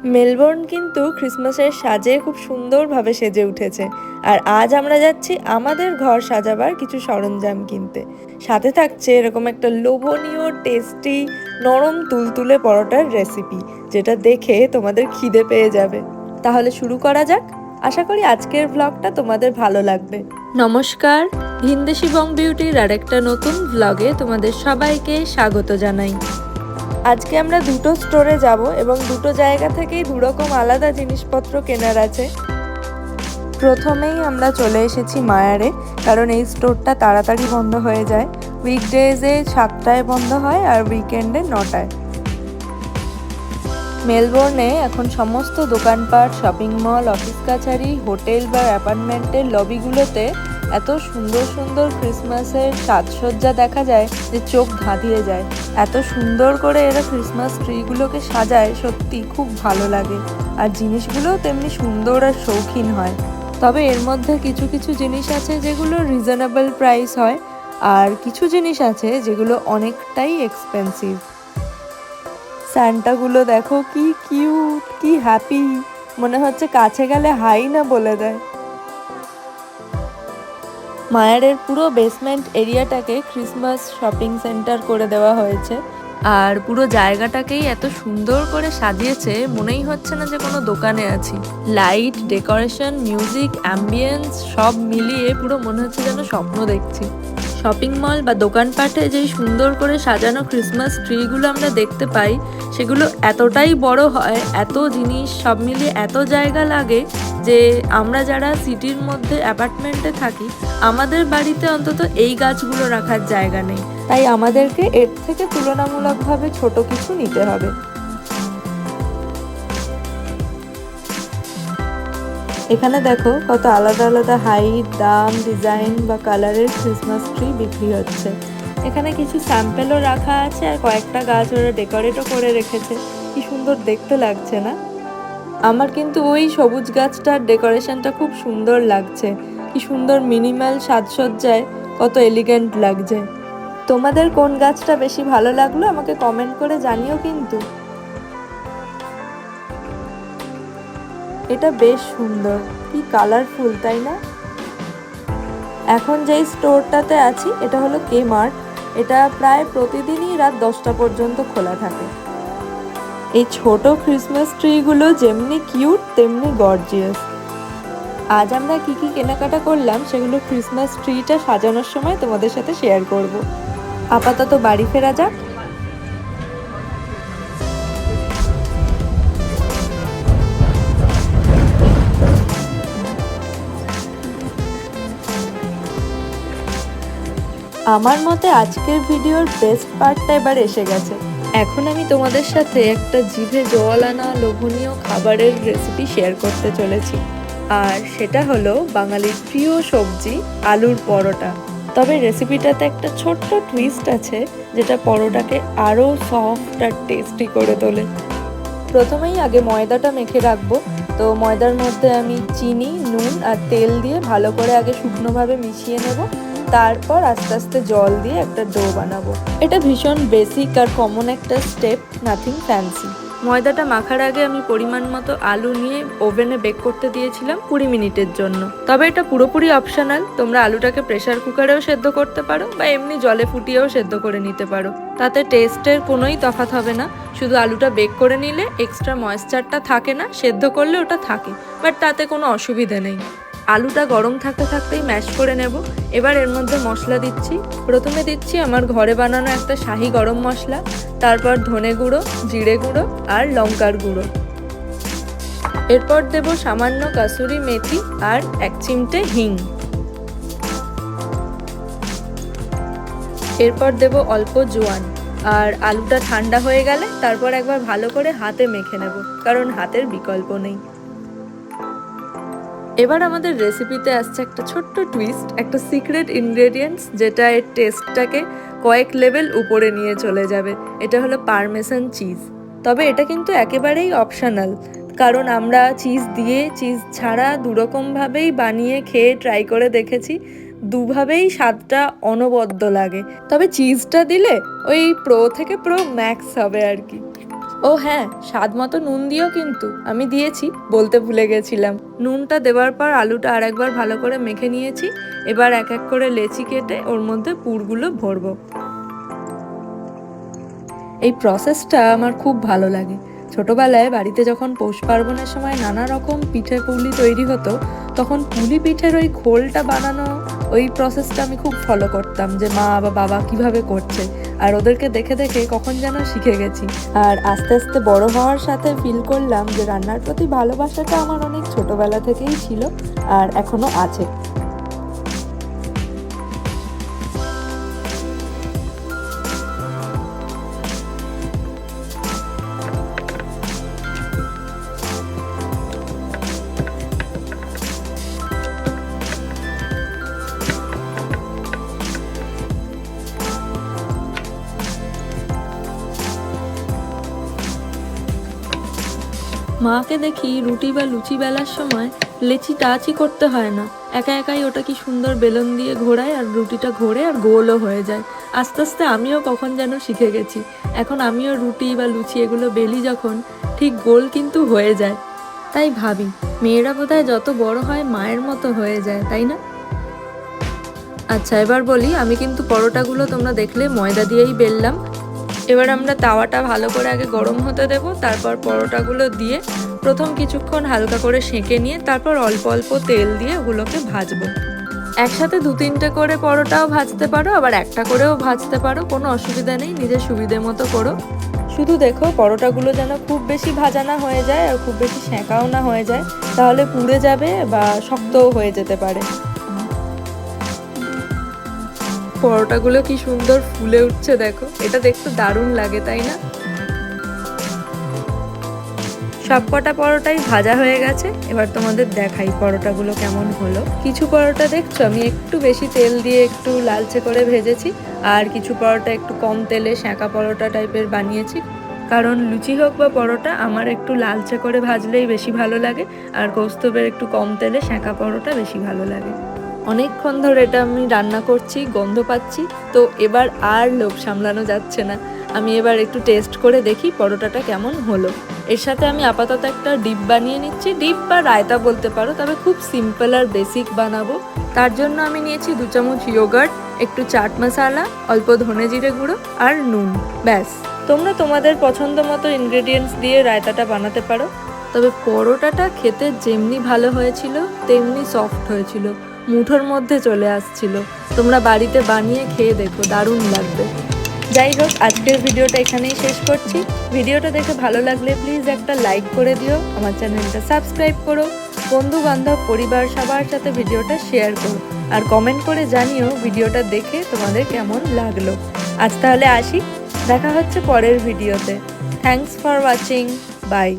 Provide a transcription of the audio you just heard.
Melbourne কিন্তু ক্রিসমাসের সাজে খুব সুন্দরভাবে সেজে উঠেছে। আর আজ আমরা যাচ্ছি আমাদের ঘর সাজাবার কিছু সরঞ্জাম কিনতে। সাথে থাকছে এরকম একটা লোভনীয় টেস্টি নরম তুলতুলে পরোটার রেসিপি, যেটা দেখে তোমাদের খিদে পেয়ে যাবে। তাহলে শুরু করা যাক। আশা করি আজকের ব্লগটা তোমাদের ভালো লাগবে। নমস্কার, ভিনদেশি বং বিউটির আরেকটা নতুন ব্লগে তোমাদের সবাইকে স্বাগত জানাই। আজকে আমরা দুটো স্টোরে যাব এবং দুটো জায়গা থেকেই দুরকম আলাদা জিনিসপত্র কেনার আছে। প্রথমেই আমরা চলে এসেছি মায়ারে, কারণ এই স্টোরটা তাড়াতাড়ি বন্ধ হয়ে যায়। উইকডেজে 7টায় বন্ধ হয় আর উইকেন্ডে 9টায়। মেলবোর্নে এখন সমস্ত দোকানপাট, শপিং মল, অফিস কাছারি, হোটেল বা অ্যাপার্টমেন্টের লবিগুলোতে এত সুন্দর সুন্দর ক্রিসমাসের সাজসজ্জা দেখা যায় যে চোখ ধাঁধিয়ে যায়। এত সুন্দর করে এরা ক্রিসমাস ট্রিগুলোকে সাজায়, সত্যি খুব ভালো লাগে। আর জিনিসগুলোও তেমনি সুন্দর আর শৌখিন হয়। তবে এর মধ্যে কিছু কিছু জিনিস আছে যেগুলো রিজনেবল প্রাইস হয়, আর কিছু জিনিস আছে যেগুলো অনেকটাই এক্সপেন্সিভ। স্যান্টাগুলো দেখো কি কিউট, কি হ্যাপি, মনে হচ্ছে কাছে গেলে হাই না বলে দেয়। মায়ারের পুরো বেসমেন্ট এরিয়াটাকে ক্রিসমাস শপিং সেন্টার করে দেওয়া হয়েছে। আর পুরো জায়গাটাকেই এত সুন্দর করে সাজিয়েছে, মনেই হচ্ছে না যে কোনো দোকানে আছি। লাইট, ডেকোরেশন, মিউজিক, অ্যাম্বিয়েন্স সব মিলিয়ে পুরো মনে হচ্ছে যেন স্বপ্ন দেখছি। শপিং মল বা দোকানপাটে যেই সুন্দর করে সাজানো ক্রিসমাস ট্রিগুলো আমরা দেখতে পাই, সেগুলো এতটাই বড় হয়, এত জিনিস সব মিলিয়ে এত জায়গা লাগে যে আমরা যারা সিটির মধ্যে অ্যাপার্টমেন্টে থাকি, আমাদের বাড়িতে অন্তত এই গাছগুলো রাখার জায়গা নেই। তাই আমাদেরকে এর থেকে তুলনামূলকভাবে ছোট কিছু নিতে হবে। এখানে দেখো কত আলাদা আলাদা হাইট, দাম, ডিজাইন বা কালারের ক্রিসমাস ট্রি বিক্রি হচ্ছে। এখানে কিছু স্যাম্পেলও রাখা আছে আর কয়েকটা গাছ ওরা ডেকোরেটও করে রেখেছে। কি সুন্দর দেখতে লাগছে না? আমার কিন্তু ওই সবুজ গাছটার ডেকোরেশনটা খুব সুন্দর লাগছে। কি সুন্দর মিনিমাল সাজসজ্জায়, কত এলিগেন্ট লাগছে। তোমাদের কোন গাছটা বেশি ভালো লাগলো আমাকে কমেন্ট করে জানিও কিন্তু। এটা বেশ সুন্দর, কি কালারফুল, তাই না? এখন যেই স্টোরটাতে আছি এটা হলো কে মার্ট। এটা প্রায় প্রতিদিনই রাত 10টা পর্যন্ত খোলা থাকে। এই ছোট ক্রিসমাস ট্রিগুলো যেমনি কিউট তেমনি গর্জিয়াস। আজ আমরা কি কি কেনাকাটা করলাম সেগুলো ক্রিসমাস ট্রিটা সাজানোর সময় তোমাদের সাথে শেয়ার করব। আপাতত বাড়ি ফেরা যাক। আমার মতে আজকের ভিডিওর বেস্ট পার্টটা এবার এসে গেছে। এখন আমি তোমাদের সাথে একটা জিভে জল আনা লোভনীয় খাবারের রেসিপি শেয়ার করতে চলেছি। আর সেটা হলো বাঙালির প্রিয় সবজি আলুর পরোটা। তবে রেসিপিটাতে একটা ছোট্ট টুইস্ট আছে, যেটা পরোটাকে আরও সফট আর টেস্টি করে তোলে। প্রথমেই আগে ময়দাটা মেখে রাখবো। তো ময়দার মধ্যে আমি চিনি, নুন আর তেল দিয়ে ভালো করে আগে শুকনোভাবে মিশিয়ে নেব। তারপর আস্তে আস্তে জল দিয়ে একটা ডো বানাবো। এটা ভীষণ বেসিক আর কমন একটা স্টেপ, নাথিং ফ্যান্সি। ময়দাটা মাখার আগে আমি পরিমাণ মতো আলু নিয়ে ওভেনে বেক করতে দিয়েছিলাম 20 মিনিটের জন্য। তবে এটা পুরোপুরি অপশনাল, তোমরা আলুটাকে প্রেসার কুকারেও সেদ্ধ করতে পারো বা এমনি জলে ফুটিয়েও সেদ্ধ করে নিতে পারো। তাতে টেস্টের কোনোই তফাৎ হবে না। শুধু আলুটা বেক করে নিলে এক্সট্রা ময়েশ্চারটা থাকে না, সেদ্ধ করলে ওটা থাকে, বাট তাতে কোনো অসুবিধে নেই। আলুটা গরম থাকতে থাকতেই ম্যাশ করে নেব। এবার এর মধ্যে মশলা দিচ্ছি। প্রথমে দিচ্ছি আমার ঘরে বানানো একটা শাহি গরম মশলা, তারপর ধনে গুঁড়ো, জিরে গুঁড়ো আর লঙ্কার গুঁড়ো। এরপর দেব সামান্য কাসুরি মেথি আর 1 চিমটে হিং। এরপর দেব অল্প জোয়ান। আর আলুটা ঠান্ডা হয়ে গেলে তারপর একবার ভালো করে হাতে মেখে নেব, কারণ হাতের বিকল্প নেই। এবার আমাদের রেসিপিতে আসছে একটা ছোট্ট টুইস্ট, একটা সিক্রেট ইনগ্রেডিয়েন্টস, যেটা এর টেস্টটাকে কয়েক লেভেল উপরে নিয়ে চলে যাবে। এটা হলো পারমেসান চিজ। তবে এটা কিন্তু একেবারেই অপশনাল, কারণ আমরা চিজ দিয়ে চিজ ছাড়া দুরকমভাবেই বানিয়ে খেয়ে ট্রাই করে দেখেছি। দুভাবেই স্বাদটা অনবদ্য লাগে। তবে চিজটা দিলে ওই প্রো থেকে প্রো ম্যাক্স হবে আর কি। ও হ্যাঁ, স্বাদ মতো নুন দিও, কিন্তু আমি দিয়েছি, বলতে ভুলে গেছিলাম। নুনটা দেওয়ার পর আলুটা আরেকবার ভালো করে মেখে নিয়েছি। এবার এক এক করে লেচি কেটে ওর মধ্যে পুরগুলো ভরবো। এই প্রসেসটা আমার খুব ভালো লাগে। ছোটবেলায় বাড়িতে যখন পৌষ পার্বণের সময় নানা রকম পিঠে পুলি তৈরি হতো, তখন পুলি পিঠের ওই ঘোলটা বানানো, ওই প্রসেসটা আমি খুব ফলো করতাম, যে মা বা বাবা কিভাবে করছে, আর ওদেরকে দেখে দেখে কখন যেন শিখে গেছি। আর আস্তে আস্তে বড় হওয়ার সাথে ফিল করলাম যে রান্নার প্রতি ভালোবাসাটা আমার অনেক ছোটবেলা থেকেই ছিল, আর এখনো আছে। মাকে দেখি রুটি বা লুচি বেলার সময় লেচি টাচই করতে হয় না, একা একাই ওটা কি সুন্দর বেলুন দিয়ে ঘোরায়, আর রুটিটা ঘোরে আর গোলও হয়ে যায়। আস্তে আস্তে আমিও কখন যেন শিখে গেছি। এখন আমিও রুটি বা লুচি এগুলো বেলি যখন, ঠিক গোল কিন্তু হয়ে যায়। তাই ভাবি, মেয়েরা বোধহয় যত বড় হয় মায়ের মতো হয়ে যায়, তাই না? আচ্ছা, এবার বলি, আমি কিন্তু পরোটাগুলো তোমরা দেখলে ময়দা দিয়েই বেললাম। এবার আমরা তাওয়াটা ভালো করে আগে গরম হতে দেব, তারপর পরোটাগুলো দিয়ে প্রথম কিছুক্ষণ হালকা করে সেঁকে নিয়ে তারপর অল্প অল্প তেল দিয়ে ওগুলোকে ভাজবো। একসাথে 2-3টে করে পরোটাও ভাজতে পারো, আবার একটা করেও ভাজতে পারো, কোনো অসুবিধা নেই, নিজের সুবিধে মতো করো। শুধু দেখো পরোটাগুলো যেন খুব বেশি ভাজা না হয়ে যায় আর খুব বেশি সেঁকাও না হয়ে যায়, তাহলে পুড়ে যাবে বা শক্তও হয়ে যেতে পারে। পরোটাগুলো কি সুন্দর ফুলে উঠছে দেখো, এটা দেখতে দারুণ লাগে, তাই না? সবকটা পরোটাই ভাজা হয়ে গেছে। এবার তোমাদের দেখাই পরোটাগুলো কেমন হলো। কিছু পরোটা দেখছো আমি একটু বেশি তেল দিয়ে একটু লালচে করে ভেজেছি, আর কিছু পরোটা একটু কম তেলে সেঁকা পরোটা টাইপের বানিয়েছি। কারণ লুচি হোক বা পরোটা আমার একটু লালচে করে ভাজলেই বেশি ভালো লাগে, আর কৌস্তবের একটু কম তেলে সেঁকা পরোটা বেশি ভালো লাগে। অনেকক্ষণ ধরে এটা আমি রান্না করছি, গন্ধ পাচ্ছি, তো এবার আর লোভ সামলানো যাচ্ছে না। আমি এবার একটু টেস্ট করে দেখি পরোটাটা কেমন হলো। এর সাথে আমি আপাতত একটা ডিপ বানিয়ে নিচ্ছি, ডিপ বা রায়তা বলতে পারো, তবে খুব সিম্পল আর বেসিক বানাবো। তার জন্য আমি নিয়েছি 2 চামচ ইয়োগার্ট, একটু চাট মশলা, অল্প ধনে জিরে গুঁড়ো আর নুন, ব্যাস। তোমরা তোমাদের পছন্দ মতো ইনগ্রেডিয়েন্টস দিয়ে রায়তাটা বানাতে পারো। তবে পরোটাটা খেতে যেমনি ভালো হয়েছিল তেমনি সফট হয়েছিল, মুঠোর মধ্যে চলে আসছিল। তোমরা বাড়িতে বানিয়ে খেয়ে দেখো, দারুণ লাগবে। যাই হোক, আজকের ভিডিওটা এখানেই শেষ করছি। ভিডিওটা দেখে ভালো লাগলে প্লিজ একটা লাইক করে দিও, আমার চ্যানেলটা সাবস্ক্রাইব করো, বন্ধু বান্ধব পরিবার সবার সাথে ভিডিওটা শেয়ার করো, আর কমেন্ট করে জানিও ভিডিওটা দেখে তোমাদের কেমন লাগলো। আজ তাহলে আসি, দেখা হচ্ছে পরের ভিডিওতে। Thanks for watching, by.